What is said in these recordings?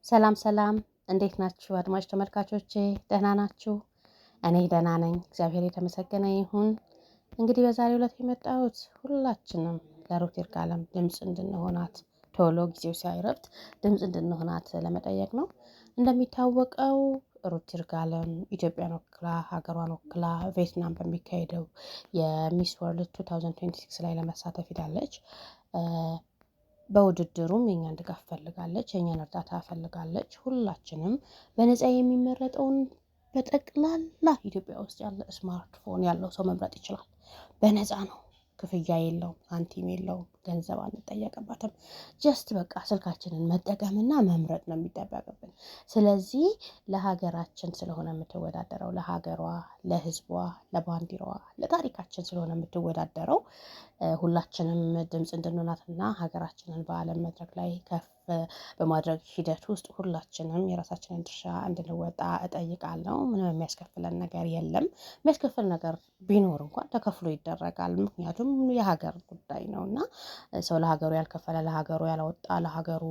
ሰላም ሰላም እንዴት ናችሁ አድማጭ ተመልካቾቼ ደህና ናችሁ? እኔ ደህና ነኝ እግዚአብሔር የተመሰገነ ይሁን። እንግዲህ በዛሬው ዕለት የመጣሁት ሁላችንም ለሩት ይርጋለም ድምጽ እንድንሆናት ቶሎ ጊዜው ሳይረፍት ድምጽ እንድንሆናት ለመጠየቅ ነው። እንደሚታወቀው ሩት ይርጋለም ኢትዮጵያን ወክላ ሀገሯን ወክላ ቪየትናም በሚካሄደው የሚስ ወርልድ 2026 ላይ ለመሳተፍ ሄዳለች። በውድድሩም የኛን ድጋፍ ፈልጋለች የኛን እርዳታ ፈልጋለች። ሁላችንም በነፃ የሚመረጠውን በጠቅላላ ኢትዮጵያ ውስጥ ያለ ስማርትፎን ያለው ሰው መምረጥ ይችላል። በነፃ ነው። ክፍያ የለውም ሳንቲም የለውም ገንዘብ አንጠየቅበትም። ጀስት በቃ ስልካችንን መጠቀምና መምረጥ ነው የሚጠበቅብን። ስለዚህ ለሀገራችን ስለሆነ የምትወዳደረው ለሀገሯ ለህዝቧ ለባንዲራዋ ለታሪካችን ስለሆነ የምትወዳደረው ሁላችንም ድምጽ እንድንሆናትና ሀገራችንን በአለም መድረክ ላይ ከፍ በማድረግ ሂደት ውስጥ ሁላችንም የራሳችንን ድርሻ እንድንወጣ እጠይቃለሁ። ምንም የሚያስከፍለን ነገር የለም። የሚያስከፍል ነገር ቢኖር እንኳን ተከፍሎ ይደረጋል ምክንያቱም የሀገር ጉዳይ ነውና። ሰው ለሀገሩ ያልከፈለ ለሀገሩ ያላወጣ ለሀገሩ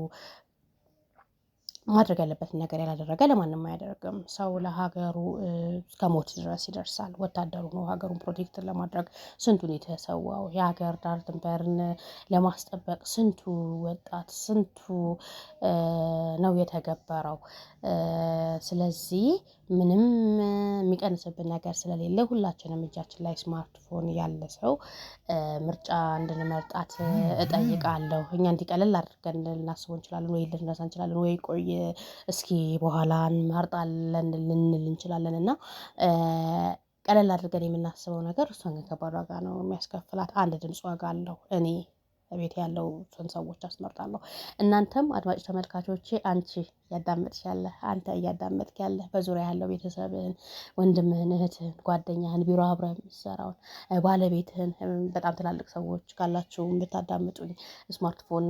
ማድረግ ያለበትን ነገር ያላደረገ ለማንም አያደርግም። ሰው ለሀገሩ እስከ ሞት ድረስ ይደርሳል። ወታደሩ ነው ሀገሩን ፕሮቴክት ለማድረግ ስንቱን የተሰዋው የሀገር ዳር ድንበርን ለማስጠበቅ ስንቱ ወጣት ስንቱ ነው የተገበረው። ስለዚህ ምንም የሚቀንስብን ነገር ስለሌለ ሁላችንም እጃችን ላይ ስማርትፎን ያለ ሰው ምርጫ እንድንመርጣት እጠይቃለሁ። እኛ እንዲቀለል አድርገን ልናስበው እንችላለን ወይ ልንረሳ እንችላለን ወይ ቆይ እስኪ በኋላ እንመርጣለን ልንል እንችላለን። እና ቀለል አድርገን የምናስበው ነገር እሷን ግን ከባድ ዋጋ ነው የሚያስከፍላት። አንድ ድምጽ ዋጋ አለው። እኔ ቤት ያለውን ሰዎች አስመርጣለሁ። እናንተም አድማጭ ተመልካቾቼ አንቺ እያዳመጥሽ ያለህ አንተ እያዳመጥክ ያለህ በዙሪያ ያለው ቤተሰብህን ወንድምህን እህትህን ጓደኛህን ቢሮ አብረህ የምትሰራውን ባለቤትህን በጣም ትላልቅ ሰዎች ካላችሁ ብታዳምጡኝ ስማርትፎን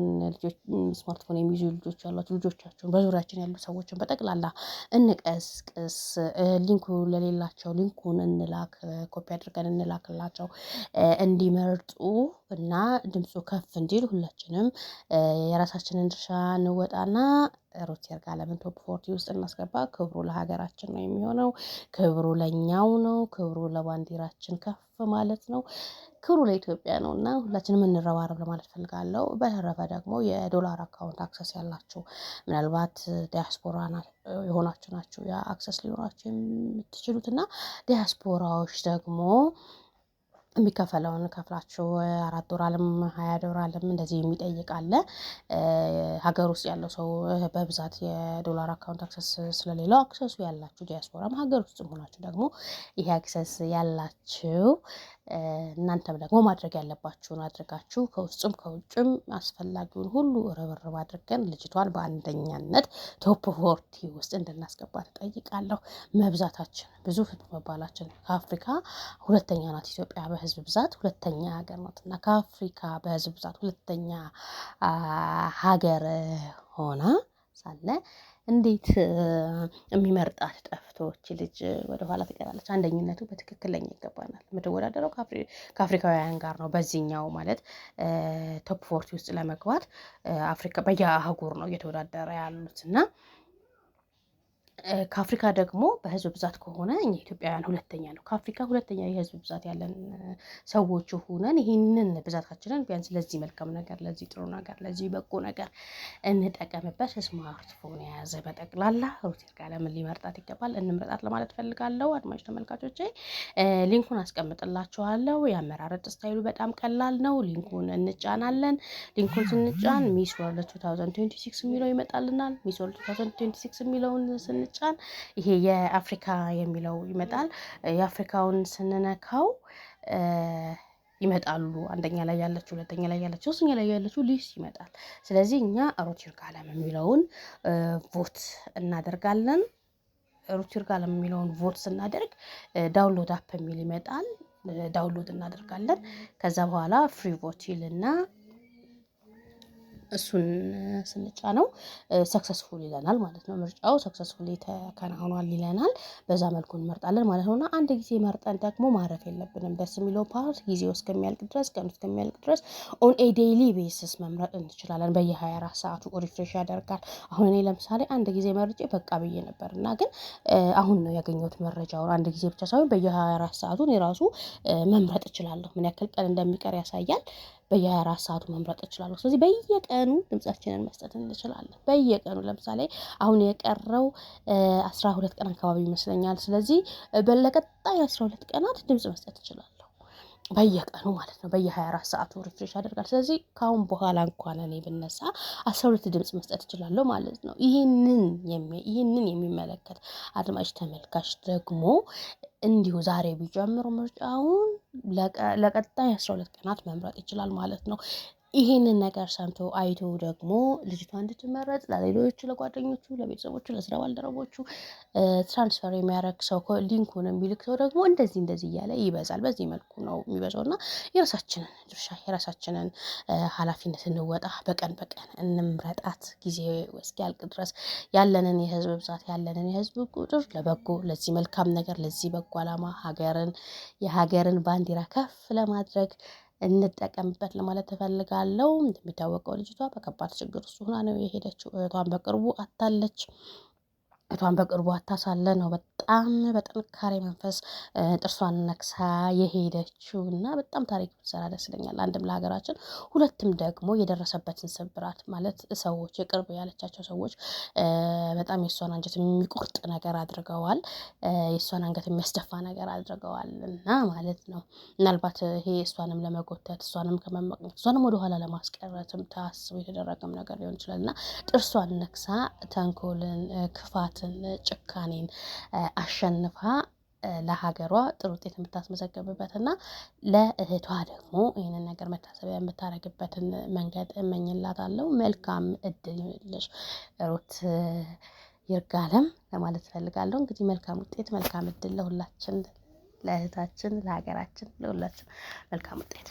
ስማርትፎን የሚይዙ ልጆች ያሏችሁ ልጆቻችሁን በዙሪያችን ያሉ ሰዎችን በጠቅላላ እንቀስቅስ። ሊንኩ ለሌላቸው ሊንኩን እንላክ ኮፒ አድርገን እንላክላቸው እንዲመርጡ እና ድምፁ ከፍ እንዲል ሁላችንም የራሳችንን ድርሻ እንወጣና ሩት ይርጋለምን ቶፕ 40 ውስጥ እናስገባ። ክብሩ ለሀገራችን ነው የሚሆነው። ክብሩ ለኛው ነው። ክብሩ ለባንዲራችን ከፍ ማለት ነው። ክብሩ ለኢትዮጵያ ነውና ሁላችንም እንረባረብ ለማለት እፈልጋለሁ። በተረፈ ደግሞ የዶላር አካውንት አክሰስ ያላችሁ ምናልባት ዲያስፖራ የሆናችሁ ናችሁ ያ አክሰስ ሊኖራችሁ የምትችሉት እና ዲያስፖራዎች ደግሞ የሚከፈለውን ከፍላችሁ $4 $20 እንደዚህ የሚጠይቅ አለ። ሀገር ውስጥ ያለው ሰው በብዛት የዶላር አካውንት አክሰስ ስለሌለው አክሰሱ ያላችሁ ዲያስፖራም ሀገር ውስጥም ሆናችሁ ደግሞ ይሄ አክሰስ ያላችሁ እናንተም ደግሞ ማድረግ ያለባችሁን አድርጋችሁ ከውስጥም ከውጭም አስፈላጊውን ሁሉ ርብርብ አድርገን ልጅቷን በአንደኛነት ቶፕ 40 ውስጥ እንድናስገባት እጠይቃለሁ። መብዛታችን ብዙ ህዝብ መባላችን ከአፍሪካ ሁለተኛ ናት ኢትዮጵያ በህዝብ ብዛት ሁለተኛ ሀገር ናት። እና ከአፍሪካ በህዝብ ብዛት ሁለተኛ ሀገር ሆና ሳለ እንዴት የሚመርጣት ጠፍቶ እቺ ልጅ ወደኋላ ትቀራለች? አንደኝነቱ በትክክል ለኛ ይገባናል። የምትወዳደረው ከአፍሪካውያን ጋር ነው። በዚህኛው ማለት ቶፕ 40 ውስጥ ለመግባት አፍሪካ በየአህጉር ነው እየተወዳደረ ያሉት እና ከአፍሪካ ደግሞ በህዝብ ብዛት ከሆነ እኛ ኢትዮጵያውያን ሁለተኛ ነው። ከአፍሪካ ሁለተኛ የህዝብ ብዛት ያለን ሰዎች ሆነን ይህንን ብዛታችንን ቢያንስ ለዚህ መልካም ነገር ለዚህ ጥሩ ነገር ለዚህ በጎ ነገር እንጠቀምበት። ስማርትፎን የያዘ በጠቅላላ ሩት ይርጋለምን ሊመርጣት ይገባል። እንምረጣት ለማለት ፈልጋለሁ። አድማጭ ተመልካቾቼ ሊንኩን አስቀምጥላችኋለሁ። የአመራረጥ ስታይሉ በጣም ቀላል ነው። ሊንኩን እንጫናለን። ሊንኩን ስንጫን ሚስ ወርልድ 2026 የሚለው ይመጣልናል። ሚስ ወርልድ 2026 የሚለውን ስንጫን ይሄ የአፍሪካ የሚለው ይመጣል። የአፍሪካውን ስንነካው ይመጣሉ። አንደኛ ላይ ያለችው ሁለተኛ ላይ ያለችው ሶስተኛ ላይ ያለችው ሊስት ይመጣል። ስለዚህ እኛ ሩት ይርጋለም የሚለውን ቮት እናደርጋለን። ሩት ይርጋለም የሚለውን ቮት ስናደርግ ዳውንሎድ አፕ የሚል ይመጣል። ዳውንሎድ እናደርጋለን። ከዛ በኋላ ፍሪ ቮት ይልና እሱን ስንጫነው ሰክሰስፉል ይለናል ማለት ነው። ምርጫው ሰክሰስፉሊ ተከናውኗል ይለናል። በዛ መልኩ እንመርጣለን ማለት ነው። እና አንድ ጊዜ መርጠን ደግሞ ማረፍ የለብንም። ደስ የሚለው ፓርት ጊዜው እስከሚያልቅ ድረስ ቀኑ እስከሚያልቅ ድረስ ኦን ኤ ዴይሊ ቤሲስ መምረጥ እንችላለን። በየ24 ሰዓቱ ሪፍሬሽ ያደርጋል። አሁን እኔ ለምሳሌ አንድ ጊዜ መርጬ በቃ ብዬ ነበር እና ግን አሁን ነው ያገኘሁት መረጃውን። አንድ ጊዜ ብቻ ሳይሆን በየ24 ሰዓቱን የራሱ መምረጥ እችላለሁ። ምን ያክል ቀን እንደሚቀር ያሳያል። በየ24 ሰዓቱ መምረጥ እችላለሁ። ስለዚህ በየቀኑ ድምጻችንን መስጠት እንችላለን። በየቀኑ ለምሳሌ አሁን የቀረው 12 ቀን አካባቢ ይመስለኛል። ስለዚህ ለቀጣይ 12 ቀናት ድምጽ መስጠት እችላለሁ። በየቀኑ ማለት ነው። በየ24 ሰዓቱ ሪፍሬሽ ያደርጋል። ስለዚህ ከአሁን በኋላ እንኳን እኔ ብነሳ 12 ድምጽ መስጠት እችላለሁ ማለት ነው። ይህንን የሚመለከት አድማጭ ተመልካች ደግሞ እንዲሁ ዛሬ ቢጀምሩ ምርጫውን ለቀጣይ 12 ቀናት መምረጥ ይችላል ማለት ነው። ይሄንን ነገር ሰምቶ አይቶ ደግሞ ልጅቷ እንድትመረጥ ለሌሎቹ ለጓደኞቹ ለቤተሰቦቹ ለስራ ባልደረቦቹ ትራንስፈር የሚያደርግ ሰው ሊንኩን የሚልክ ሰው ደግሞ እንደዚህ እያለ ይበዛል። በዚህ መልኩ ነው የሚበዛው። እና የራሳችንን ድርሻ የራሳችንን ኃላፊነት እንወጣ። በቀን እንምረጣት። ጊዜ እስኪያልቅ ድረስ ያለንን የህዝብ ብዛት ያለንን የህዝብ ቁጥር ለበጎ ለዚህ መልካም ነገር ለዚህ በጎ ዓላማ የሀገርን ባንዲራ ከፍ ለማድረግ እንጠቀምበት ለማለት እፈልጋለሁ። እንደሚታወቀው ልጅቷ በከባድ ችግር ውስጥ ሆና ነው የሄደችው። እህቷን በቅርቡ አታለች። እህቷን በቅርቡ አታሳለ ነው በጣም በጥንካሬ መንፈስ ጥርሷን ነክሳ የሄደችው እና በጣም ታሪክ ብትሰራ ደስ ይለኛል። አንድም ለሀገራችን፣ ሁለትም ደግሞ የደረሰበትን ስብራት ማለት ሰዎች የቅርብ ያለቻቸው ሰዎች በጣም የእሷን አንጀት የሚቆርጥ ነገር አድርገዋል። የእሷን አንገት የሚያስደፋ ነገር አድርገዋል እና ማለት ነው ምናልባት ይሄ እሷንም ለመጎተት እሷንም ከመመቅኘት እሷንም ወደኋላ ለማስቀረትም ታስቦ የተደረገም ነገር ሊሆን ይችላል እና ጥርሷን ነክሳ ተንኮልን፣ ክፋትን፣ ጭካኔን አሸንፋ ለሀገሯ ጥሩ ውጤት የምታስመዘገብበት እና ለእህቷ ደግሞ ይህንን ነገር መታሰቢያ የምታደርግበትን መንገድ እመኝላታለሁ። መልካም እድል ይሁንልሽ ሩት ይርጋለም ለማለት እፈልጋለሁ። እንግዲህ መልካም ውጤት መልካም እድል ለሁላችን፣ ለእህታችን፣ ለሀገራችን፣ ለሁላችን መልካም ውጤት